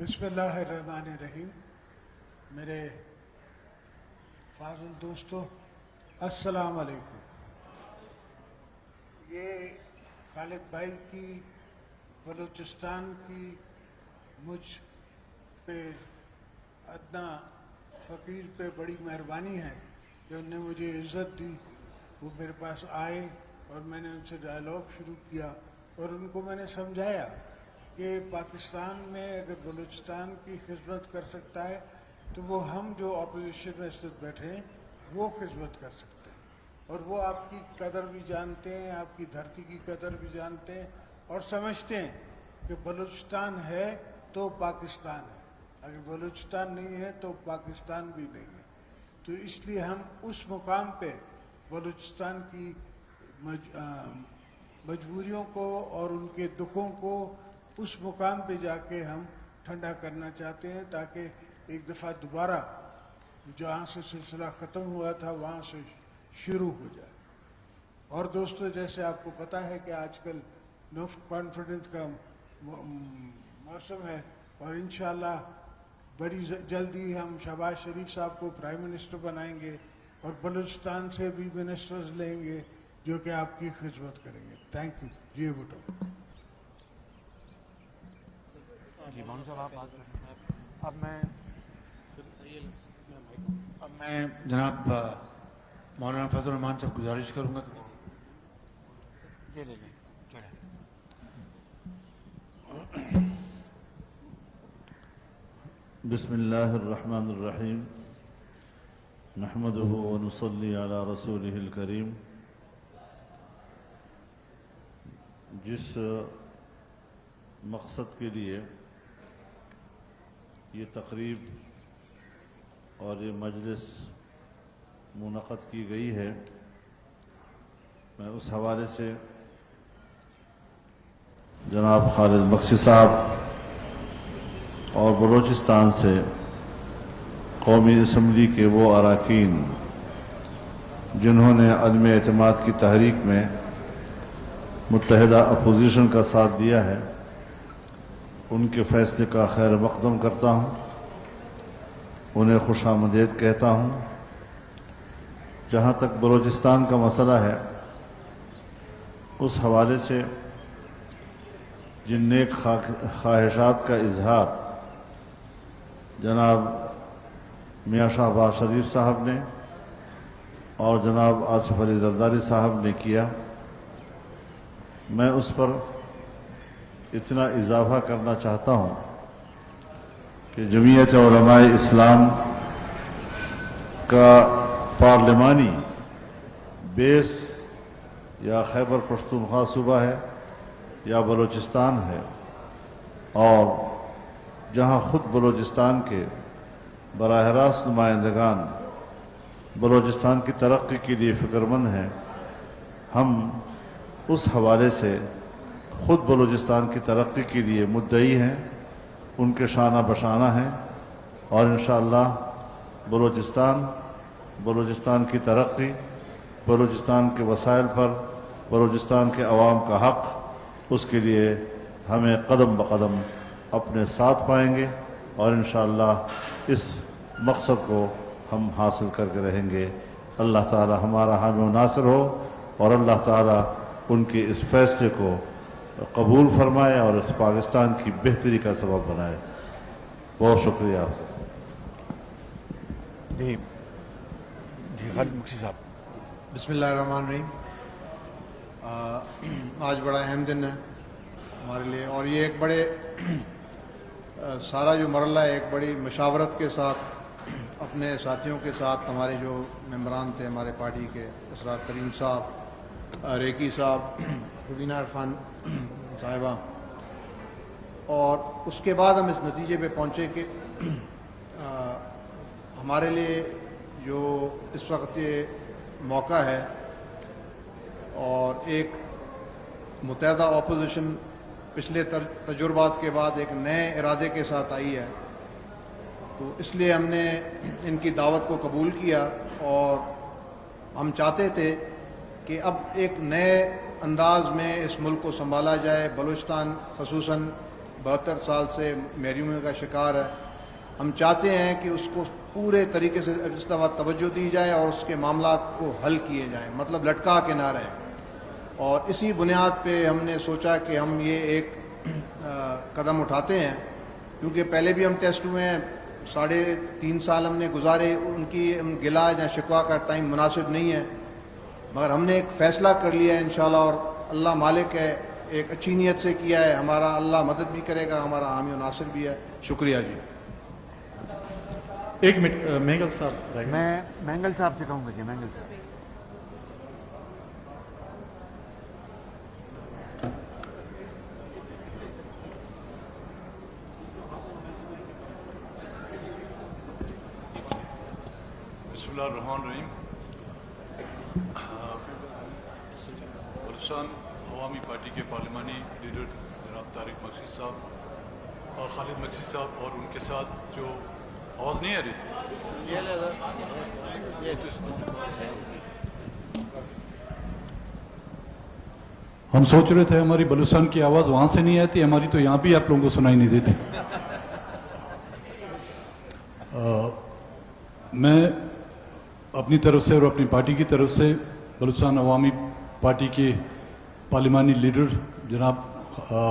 بسم اللہ الرحمن الرحیم. میرے فاضل دوستو، السلام علیکم. یہ خالد بھائی کی بلوچستان کی مجھ پہ ادنا فقیر پہ بڑی مہربانی ہے کہ انہوں نے مجھے عزت دی. وہ میرے پاس آئے اور میں نے ان سے ڈائلاگ شروع کیا اور ان کو میں نے سمجھایا کہ پاکستان میں اگر بلوچستان کی خدمت کر سکتا ہے تو وہ ہم جو اپوزیشن میں اس وقت بیٹھے ہیں وہ خدمت کر سکتے ہیں. اور وہ آپ کی قدر بھی جانتے ہیں، آپ کی دھرتی کی قدر بھی جانتے ہیں اور سمجھتے ہیں کہ بلوچستان ہے تو پاکستان ہے، اگر بلوچستان نہیں ہے تو پاکستان بھی نہیں ہے. تو اس لیے ہم اس مقام پہ بلوچستان کی مجبوریوں کو اور ان کے دکھوں کو اس مقام پہ جا کے ہم ٹھنڈا کرنا چاہتے ہیں تاکہ ایک دفعہ دوبارہ جہاں سے سلسلہ ختم ہوا تھا وہاں سے شروع ہو جائے. اور دوستو، جیسے آپ کو پتہ ہے کہ آج کل نو کانفیڈنس کا موسم ہے اور انشاءاللہ بڑی جلدی ہم شہباز شریف صاحب کو پرائم منسٹر بنائیں گے اور بلوچستان سے بھی منسٹرز لیں گے جو کہ آپ کی خدمت کریں گے. Thank you. جی بٹو. جی مولانا صاحب آپ بات کر رہے ہیں. اب میں جناب مولانا فضل الرحمان صاحب گزارش کروں گا کہ لے لیں. بسم اللہ الرحمن الرحیم. نحمده ونصلی علی رسولہ الکریم. جس مقصد کے لیے یہ تقریب اور یہ مجلس منعقد کی گئی ہے، میں اس حوالے سے جناب خالد بخشی صاحب اور بلوچستان سے قومی اسمبلی کے وہ اراکین جنہوں نے عدم اعتماد کی تحریک میں متحدہ اپوزیشن کا ساتھ دیا ہے، ان کے فیصلے کا خیر مقدم کرتا ہوں، انہیں خوش آمدید کہتا ہوں. جہاں تک بلوچستان کا مسئلہ ہے، اس حوالے سے جن نیک خواہشات کا اظہار جناب میاں شہباز شریف صاحب نے اور جناب آصف علی زرداری صاحب نے کیا، میں اس پر اتنا اضافہ کرنا چاہتا ہوں کہ جمعیت علماء اسلام کا پارلیمانی بیس یا خیبر پختونخوا صوبہ ہے یا بلوچستان ہے، اور جہاں خود بلوچستان کے براہ راست نمائندگان بلوچستان کی ترقی کے لیے فکر مند ہیں، ہم اس حوالے سے خود بلوچستان کی ترقی کے لیے مدعی ہیں، ان کے شانہ بشانہ ہیں، اور انشاءاللہ بلوچستان کی ترقی، بلوچستان کے وسائل پر بلوچستان کے عوام کا حق، اس کے لیے ہمیں قدم بقدم اپنے ساتھ پائیں گے اور انشاءاللہ اس مقصد کو ہم حاصل کر کے رہیں گے. اللہ تعالی ہمارا حامی و ناصر ہو اور اللہ تعالی ان کے اس فیصلے کو قبول فرمائے اور اس پاکستان کی بہتری کا سبب بنائے. بہت شکریہ. جی خالد بخشی صاحب. بسم اللہ الرحمن الرحیم. آج بڑا اہم دن ہے ہمارے لیے، اور یہ ایک بڑے سارا جو مرحلہ ہے ایک بڑی مشاورت کے ساتھ اپنے ساتھیوں کے ساتھ، ہمارے جو ممبران تھے ہمارے پارٹی کے، اسرار کریم صاحب، ریکی صاحب، روبینہ عرفان صاحبہ، اور اس کے بعد ہم اس نتیجے پہ پہنچے کہ ہمارے لیے جو اس وقت یہ موقع ہے اور ایک متحدہ اپوزیشن پچھلے تجربات کے بعد ایک نئے ارادے کے ساتھ آئی ہے، تو اس لیے ہم نے ان کی دعوت کو قبول کیا اور ہم چاہتے تھے کہ اب ایک نئے انداز میں اس ملک کو سنبھالا جائے. بلوچستان خصوصاً 72 سال سے محرومی کا شکار ہے. ہم چاہتے ہیں کہ اس کو پورے طریقے سے اس دفعہ توجہ دی جائے اور اس کے معاملات کو حل کیے جائیں, مطلب لٹکا کے نہ رہیں. اور اسی بنیاد پہ ہم نے سوچا کہ ہم یہ ایک قدم اٹھاتے ہیں, کیونکہ پہلے بھی ہم ٹیسٹ ہوئے ہیں, 3.5 سال ہم نے گزارے, ان کی گلا یا شکوا کا ٹائم مناسب نہیں ہے, مگر ہم نے ایک فیصلہ کر لیا ہے انشاءاللہ, اور اللہ مالک ہے, ایک اچھی نیت سے کیا ہے, ہمارا اللہ مدد بھی کرے گا, ہمارا حامی و ناصر بھی ہے. شکریہ جی. ایک منٹ مینگل صاحب. میں مینگل صاحب سے کہوں گا کہ مینگل صاحب. بسم اللہ الرحمن الرحیم. بلوچستان عوامی پارٹی کے پارلیمانی لیڈر جناب طارق مقصد صاحب اور خالد مقصد صاحب, اور ان کے ساتھ جو آواز نہیں آ رہی, ہم سوچ رہے تھے ہماری بلوچستان کی آواز وہاں سے نہیں آتی, ہماری تو یہاں بھی آپ لوگوں کو سنائی نہیں دیتی. میں اپنی طرف سے اور اپنی پارٹی کی طرف سے بلوچستان عوامی پارٹی کے پارلیمانی لیڈر جناب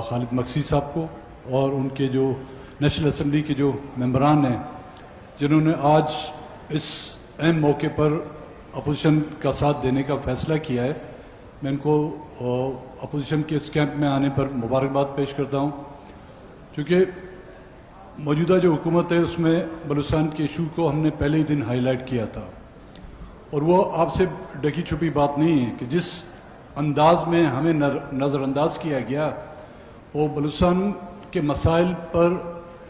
خالد مقصد صاحب کو اور ان کے جو نیشنل اسمبلی کے جو ممبران ہیں جنہوں نے آج اس اہم موقع پر اپوزیشن کا ساتھ دینے کا فیصلہ کیا ہے, میں ان کو اپوزیشن کے اس کیمپ میں آنے پر مبارکباد پیش کرتا ہوں, کیونکہ موجودہ جو حکومت ہے اس میں بلوچستان کے ایشو کو ہم نے پہلے ہی دن ہائی لائٹ کیا تھا, اور وہ آپ سے ڈکی چھپی بات نہیں ہے کہ جس انداز میں ہمیں نظر انداز کیا گیا وہ بلوچستان کے مسائل پر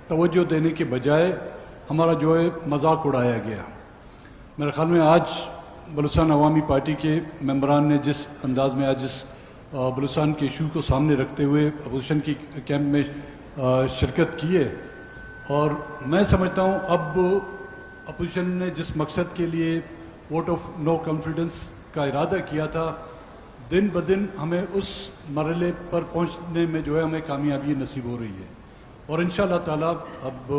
توجہ دینے کے بجائے ہمارا جو ہے مذاق اڑایا گیا. میرے خیال میں آج بلوچستان عوامی پارٹی کے ممبران نے جس انداز میں آج اس بلوچستان کے ایشو کو سامنے رکھتے ہوئے اپوزیشن کی کیمپ میں شرکت کی ہے, اور میں سمجھتا ہوں اب اپوزیشن نے جس مقصد کے لیے ووٹ آف نو کانفیڈنس کا ارادہ کیا تھا, دن بدن ہمیں اس مرحلے پر پہنچنے میں جو ہے ہمیں کامیابی نصیب ہو رہی ہے. اور انشاءاللہ تعالیٰ اب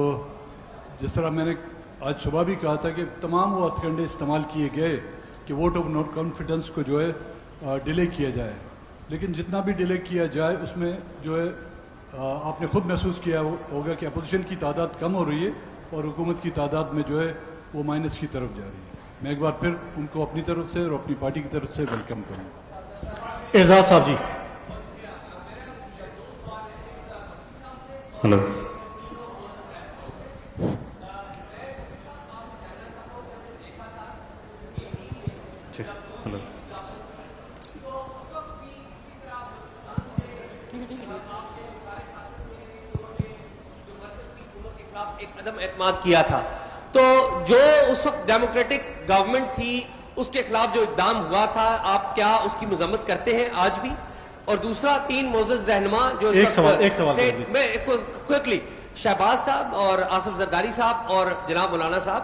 جس طرح میں نے آج صبح بھی کہا تھا کہ تمام وہ ہتھ کنڈے استعمال کیے گئے کہ ووٹ آف نو کانفیڈنس کو جو ہے ڈیلے کیا جائے, لیکن جتنا بھی ڈیلے کیا جائے اس میں جو ہے آپ نے خود محسوس کیا ہوگا کہ اپوزیشن کی تعداد کم ہو رہی ہے اور حکومت کی تعداد میں جو ہے وہ مائنس کی طرف جا رہی ہے. میں ایک بار پھر ان کو اپنی طرف سے اور اپنی پارٹی کی طرف سے ویلکم کروں. اعزاز صاحب جی. ہلو. ہلو. ایک عدم اعتماد کیا تھا, تو جو اس وقت ڈیموکریٹک گورنمنٹ تھی اس کے خلاف جو اقدام ہوا تھا, آپ کیا اس کی مذمت کرتے ہیں آج بھی؟ اور دوسرا, 3 معزز رہنما جو ایک سوال میں کوئکلی شہباز صاحب اور آصف زرداری صاحب اور جناب مولانا صاحب,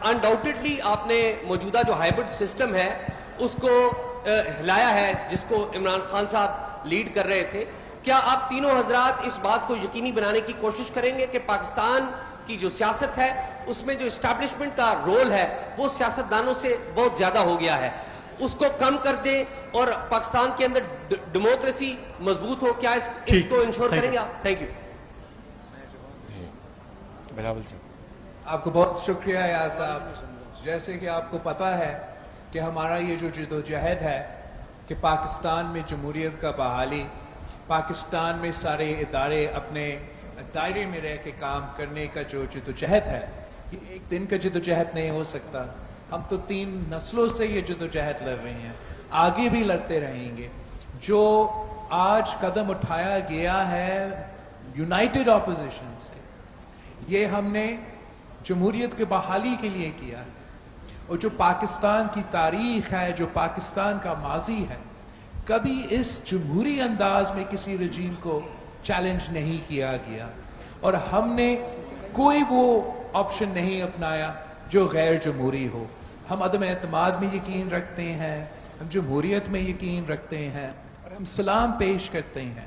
انڈاؤٹڈلی آپ نے موجودہ جو ہائبرڈ سسٹم ہے اس کو ہلایا ہے جس کو عمران خان صاحب لیڈ کر رہے تھے. کیا آپ تینوں حضرات اس بات کو یقینی بنانے کی کوشش کریں گے کہ پاکستان کی جو سیاست ہے اس میں جو اسٹیبلشمنٹ کا رول ہے وہ سیاستدانوں سے بہت زیادہ ہو گیا ہے, اس کو کم کر دیں اور پاکستان کے اندر ڈیموکریسی مضبوط ہو؟ کیا اس کو انشور کریں گے آپ؟ Thank you. آپ کو بہت شکریہ یار صاحب. جیسے کہ آپ کو پتہ ہے کہ ہمارا یہ جو جدوجہد ہے کہ پاکستان میں جمہوریت کا بحالی, پاکستان میں سارے ادارے اپنے دائرے میں رہ کے کام کرنے کا جو جدوجہد ہے, یہ ایک دن کا جدوجہد نہیں ہو سکتا. ہم تو 3 نسلوں سے یہ جدوجہد لڑ رہے ہیں, آگے بھی لڑتے رہیں گے. جو آج قدم اٹھایا گیا ہے یونائٹڈ اپوزیشن سے, یہ ہم نے جمہوریت کے بحالی کے لیے کیا ہے, اور جو پاکستان کی تاریخ ہے, جو پاکستان کا ماضی ہے, کبھی اس جمہوری انداز میں کسی رجیم کو چیلنج نہیں کیا گیا, اور ہم نے کوئی وہ آپشن نہیں اپنایا جو غیر جمہوری ہو. ہم عدم اعتماد میں یقین رکھتے ہیں, ہم جمہوریت میں یقین رکھتے ہیں, اور ہم سلام پیش کرتے ہیں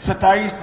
27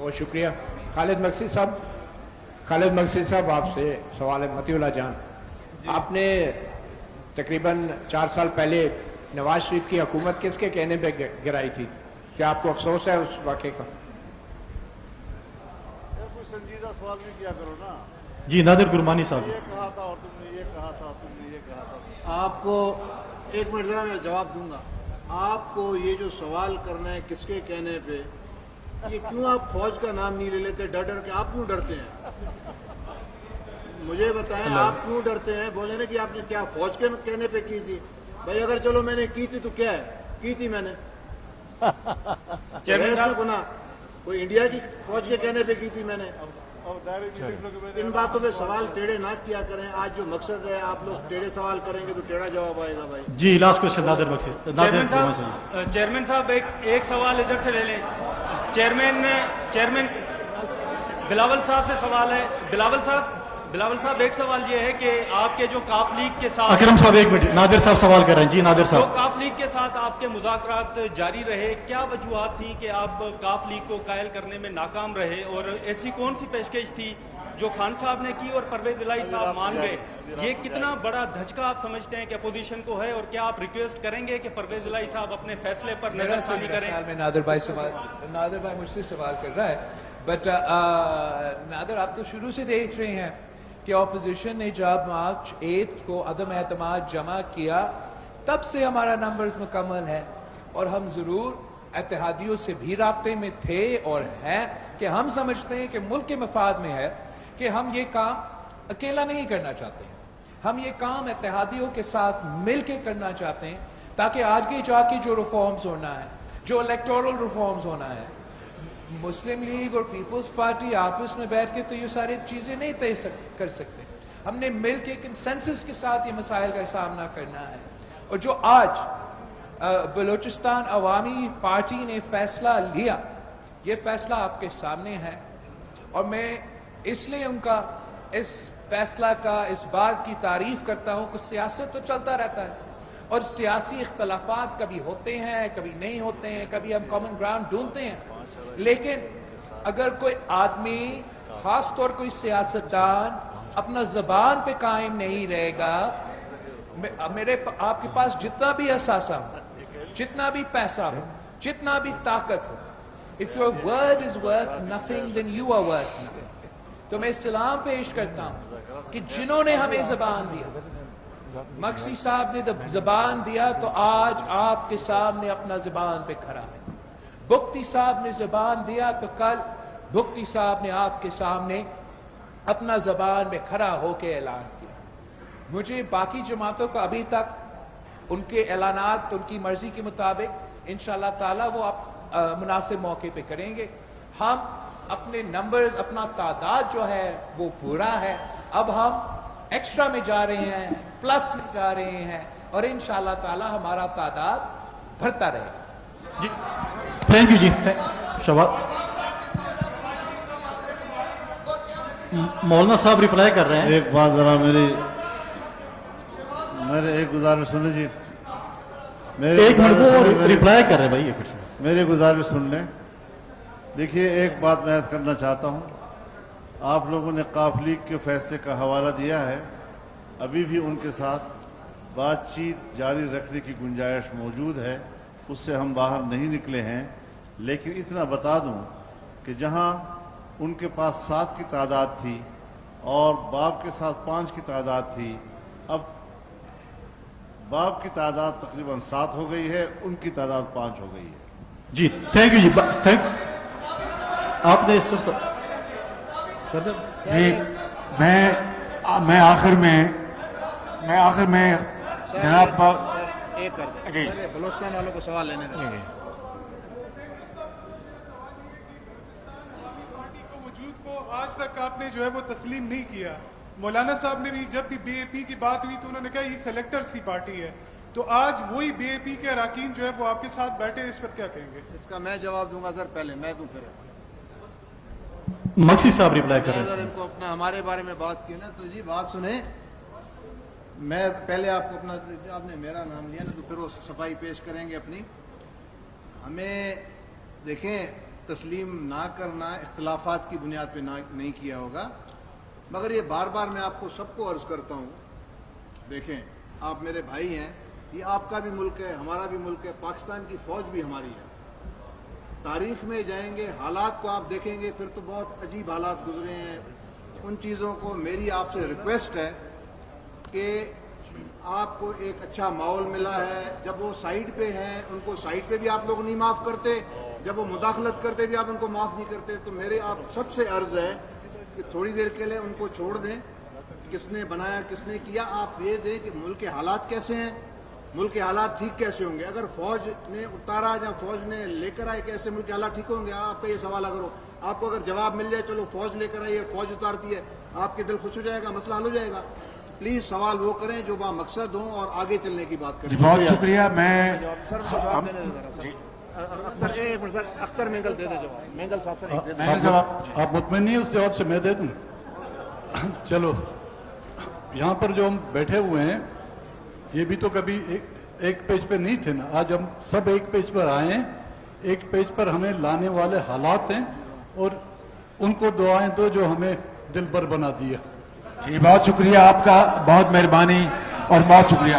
بہت شکریہ. خالد مقصد صاحب آپ سے سوال ہے. متی اللہ جان, آپ نے تقریباً 4 سال پہلے نواز شریف کی حکومت کس کے کہنے پہ گرائی تھی؟ کیا آپ کو افسوس ہے اس واقعے کا؟ کوئی سنجیدہ سوال بھی کیا کرو نا. جی نادر گرمانی صاحب. یہ کہا تھا اور تم نے یہ کہا تھا, تم نے یہ کہا تھا. آپ کو 1 منٹ ذرا میں جواب دوں گا. آپ کو یہ جو سوال کرنا ہے کس کے کہنے پہ, یہ کیوں آپ فوج کا نام نہیں لے لیتے ڈر کے؟ آپ کیوں ڈرتے ہیں؟ مجھے بتائیں آپ کیوں ڈرتے ہیں؟ بولے نا کہ آپ نے کیا فوج کے کہنے پہ کی تھی. بھائی اگر چلو میں نے کی تھی تو کیا ہے, کی تھی میں نے. گناہ کوئی انڈیا کی فوج کے کہنے پہ کی تھی میں نے. ان باتوں پہ سوال ٹیڑھے نہ کیا کریں. آج جو مقصد ہے آپ لوگ ٹیڑھے سوال کریں گے تو ٹیڑھا جواب آئے گا. بھائی جی لاسٹ کوشچن نادر مقصد. چیئرمین صاحب ایک سوال ادھر سے لے لیں. چیئرمین بلاول صاحب سے سوال ہے. بلاول صاحب ایک سوال یہ ہے کہ آپ کے جو کاف لیگ کے ساتھ, اکرم صاحب 1 منٹ, نادر صاحب سوال کر رہے ہیں. جی نادر جو صاحب, کاف لیگ کے ساتھ آپ کے مذاکرات جاری رہے, کیا وجوہات تھیں کہ آپ کاف لیگ کو قائل کرنے میں ناکام رہے, اور ایسی کون سی پیشکش تھی جو خان صاحب نے کی اور پرویز الہی صاحب مان گئے؟ یہ کتنا بڑا دھچکا آپ سمجھتے ہیں کہ اپوزیشن کو ہے, اور کیا آپ ریکویسٹ کریں گے کہ پرویز الہی صاحب اپنے فیصلے پر نظر ثانی کریں؟ نادر بھائی مجھ سے سوال کر رہا ہے. بٹ نادر, آپ تو شروع سے دیکھ رہے ہیں کہ اپوزیشن نے جب مارچ 8 کو عدم اعتماد جمع کیا تب سے ہمارا نمبرز مکمل ہے, اور ہم ضرور اتحادیوں سے بھی رابطے میں تھے اور ہیں کہ ہم سمجھتے ہیں کہ ملک کے مفاد میں ہے کہ ہم یہ کام اکیلا نہیں کرنا چاہتے ہیں. ہم یہ کام اتحادیوں کے ساتھ مل کے کرنا چاہتے ہیں تاکہ آگے جا کے جو ریفارمز ہونا ہے, جو الیکٹورل ریفارمز ہونا ہے, مسلم لیگ اور پیپلز پارٹی آپس میں بیٹھ کے تو یہ ساری چیزیں نہیں طے کر سکتے. ہم نے مل کے کنسنسس کے ساتھ یہ مسائل کا سامنا کرنا ہے. اور جو آج بلوچستان عوامی پارٹی نے فیصلہ لیا, یہ فیصلہ آپ کے سامنے ہے, اور میں اس لیے ان کا اس فیصلہ کا اس بات کی تعریف کرتا ہوں کہ سیاست تو چلتا رہتا ہے, اور سیاسی اختلافات کبھی ہوتے ہیں کبھی نہیں ہوتے ہیں, کبھی ہم کامن گراؤنڈ ڈھونڈتے ہیں, لیکن اگر کوئی آدمی, خاص طور کوئی سیاستدان اپنا زبان پہ قائم نہیں رہے گا, آپ کے پاس جتنا بھی اثاثہ ہو, جتنا بھی پیسہ ہو, جتنا بھی طاقت ہو, if your word is worth nothing then you are worth nothing. تو میں سلام پیش کرتا ہوں کہ جنہوں نے ہمیں زبان دیا, مقصی صاحب نے زبان دیا تو آج آپ کے سامنے اپنا زبان پہ کھڑا ہے. بگٹی صاحب نے زبان دیا تو کل بگٹی صاحب نے آپ کے سامنے اپنا زبان میں کھڑا ہو کے اعلان کیا. مجھے باقی جماعتوں کا ابھی تک ان کے اعلانات ان کی مرضی کے مطابق انشاءاللہ تعالی وہ مناسب موقع پہ کریں گے. ہم اپنے نمبرز, اپنا تعداد جو ہے وہ پورا ہے, اب ہم ایکسٹرا میں جا رہے ہیں, پلس میں جا رہے ہیں, اور انشاءاللہ تعالی ہمارا تعداد بڑھتا رہے گا. جی تھینک یو. جی شباب مولانا صاحب ریپلائی کر رہے ہیں. ایک بات ذرا میرے ایک گزارش سن جی, ایک منٹ وہ ریپلائی کر رہے ہیں بھائی. پھر سے میری گزارش سن لیں. دیکھیے ایک بات میں عرض کرنا چاہتا ہوں, آپ لوگوں نے قاف لیگ کے فیصلے کا حوالہ دیا ہے, ابھی بھی ان کے ساتھ بات چیت جاری رکھنے کی گنجائش موجود ہے, اس سے ہم باہر نہیں نکلے ہیں. لیکن اتنا بتا دوں کہ جہاں ان کے پاس 7 کی تعداد تھی اور باب کے ساتھ 5 کی تعداد تھی, اب باب کی تعداد تقریباً 7 ہو گئی ہے, ان کی تعداد 5 ہو گئی ہے. جی تھینک یو. جی تھینک آپ نے اس سے میں آخر میں جناب ایک بلوچستان والوں کو سوال لینے دیں. پارٹی کو وجود کو آج تک آپ نے جو ہے وہ تسلیم نہیں کیا. مولانا صاحب نے بھی جب بھی بی اے پی کی بات ہوئی تو انہوں نے کہا یہ سلیکٹرز کی پارٹی ہے, تو آج وہی بی اے پی کے اراکین جو ہے وہ آپ کے ساتھ بیٹھے, اس پر کیا کہیں گے؟ اس کا میں جواب دوں گا سر, پہلے میں دوں پھر مقصد صاحب ریپلائی کر رہے ہیں. اگر ان کو اپنا ہمارے بارے میں بات کی نا تو جی بات سنیں, میں پہلے آپ کو اپنا, آپ نے میرا نام لیا نا تو پھر وہ صفائی پیش کریں گے اپنی. ہمیں دیکھیں تسلیم نہ کرنا اختلافات کی بنیاد پہ نہیں کیا ہوگا، مگر یہ بار بار میں آپ کو سب کو عرض کرتا ہوں، دیکھیں آپ میرے بھائی ہیں، یہ آپ کا بھی ملک ہے، ہمارا بھی ملک ہے، پاکستان کی فوج بھی ہماری ہے. تاریخ میں جائیں گے، حالات کو آپ دیکھیں گے، پھر تو بہت عجیب حالات گزرے ہیں. ان چیزوں کو میری آپ سے ریکویسٹ ہے کہ آپ کو ایک اچھا ماحول ملا ہے. جب وہ سائیڈ پہ ہیں ان کو سائیڈ پہ بھی آپ لوگ نہیں معاف کرتے، جب وہ مداخلت کرتے بھی آپ ان کو معاف نہیں کرتے. تو میرے آپ سب سے عرض ہے کہ تھوڑی دیر کے لیے ان کو چھوڑ دیں. کس نے بنایا کس نے کیا، آپ یہ دیں کہ ملک کے حالات کیسے ہیں، ملک کے حالات ٹھیک کیسے ہوں گے. اگر فوج نے اتارا یا فوج نے لے کر آئے کیسے ملک کے حالات ٹھیک ہوں گے. آپ کا یہ سوال اگر ہو، آپ کو اگر جواب مل جائے چلو فوج لے کر آئی ہے، فوج اتارتی ہے، آپ کے دل خوش ہو جائے گا، مسئلہ حل ہو جائے گا. پلیز سوال وہ کریں جو با مقصد ہوں اور آگے چلنے کی بات کریں. بہت شکریہ. میں اختر مینگل دے دے جواب. مینگل صاحب سے آپ مطمئن نہیں اس جواب سے؟ میں دے دوں. چلو، یہاں پر جو ہم بیٹھے ہوئے ہیں یہ بھی تو کبھی ایک پیج پہ نہیں تھے نا. آج ہم سب ایک پیج پر آئے ہیں. ایک پیج پر ہمیں لانے والے حالات ہیں اور ان کو دعائیں دو جو ہمیں دل بر بنا دیا. جی بہت شکریہ آپ کا، بہت مہربانی اور بہت شکریہ.